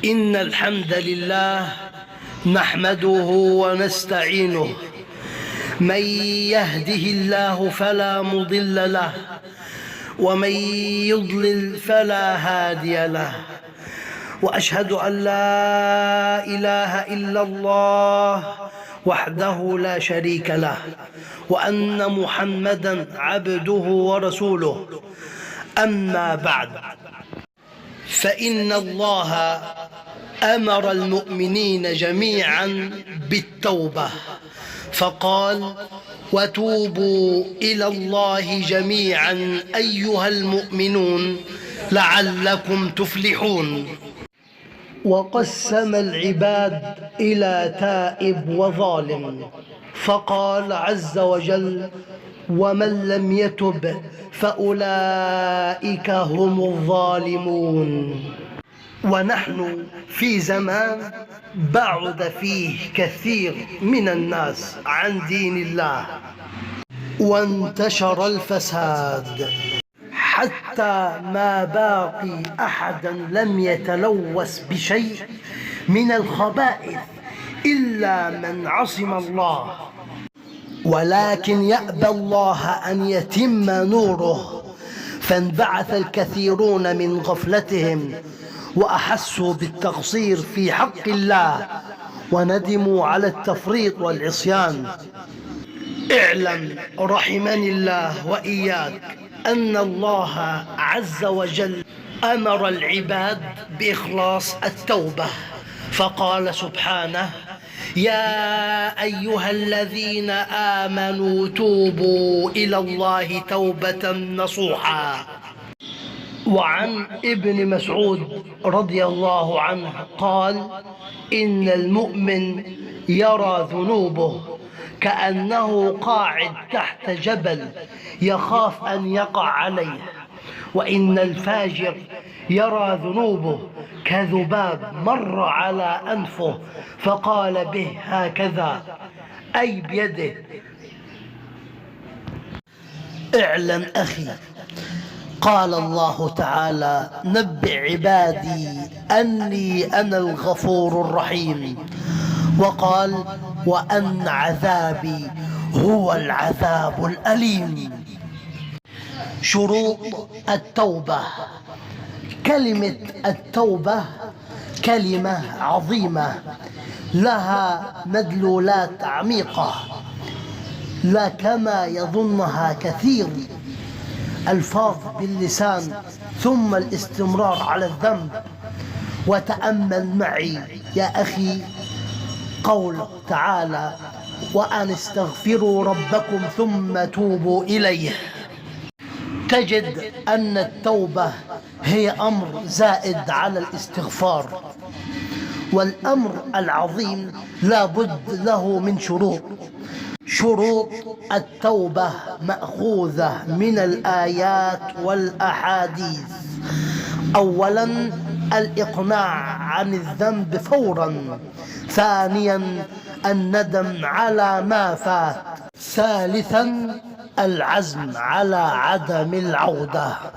إن الحمد لله نحمده ونستعينه، من يهده الله فلا مضل له ومن يضلل فلا هادي له، وأشهد أن لا إله إلا الله وحده لا شريك له، وأن محمدًا عبده ورسوله. أما بعد، فإن الله أمر المؤمنين جميعا بالتوبة، فقال: وتوبوا إلى الله جميعا أيها المؤمنون لعلكم تفلحون. وقسم العباد إلى تائب وظالم، فقال عز وجل: ومن لم يتب فأولئك هم الظالمون. ونحن في زمان بعد فيه كثير من الناس عن دين الله، وانتشر الفساد حتى ما باقي أحدا لم يتلوث بشيء من الخبائث إلا من عصم الله، ولكن يأبى الله أن يتم نوره، فانبعث الكثيرون من غفلتهم وأحسوا بالتقصير في حق الله وندموا على التفريط والعصيان. اعلم رحمني الله وإياك أن الله عز وجل أمر العباد بإخلاص التوبة، فقال سبحانه: يا أيها الذين آمنوا توبوا إلى الله توبة نصوحا. وعن ابن مسعود رضي الله عنه قال: إن المؤمن يرى ذنوبه كأنه قاعد تحت جبل يخاف أن يقع عليه، وإن الفاجر يرى ذنوبه كذباب مر على أنفه فقال به هكذا، أي بيده. اعلم أخي، قال الله تعالى: نبئ عبادي أني أنا الغفور الرحيم، وقال: وأن عذابي هو العذاب الأليم. شروط التوبة. كلمة التوبة كلمة عظيمة لها مدلولات عميقة، لا كما يظنها كثير. ألفاظ باللسان ثم الاستمرار على الذنب. وتأمل معي يا أخي قوله تعالى: وأن استغفروا ربكم ثم توبوا إليه. تجد أن التوبة هي أمر زائد على الاستغفار، والأمر العظيم لا بد له من شروط. شروط التوبة مأخوذة من الآيات والأحاديث. أولا، الإقناع عن الذنب فورا. ثانيا، الندم على ما فات. ثالثا، العزم على عدم العودة.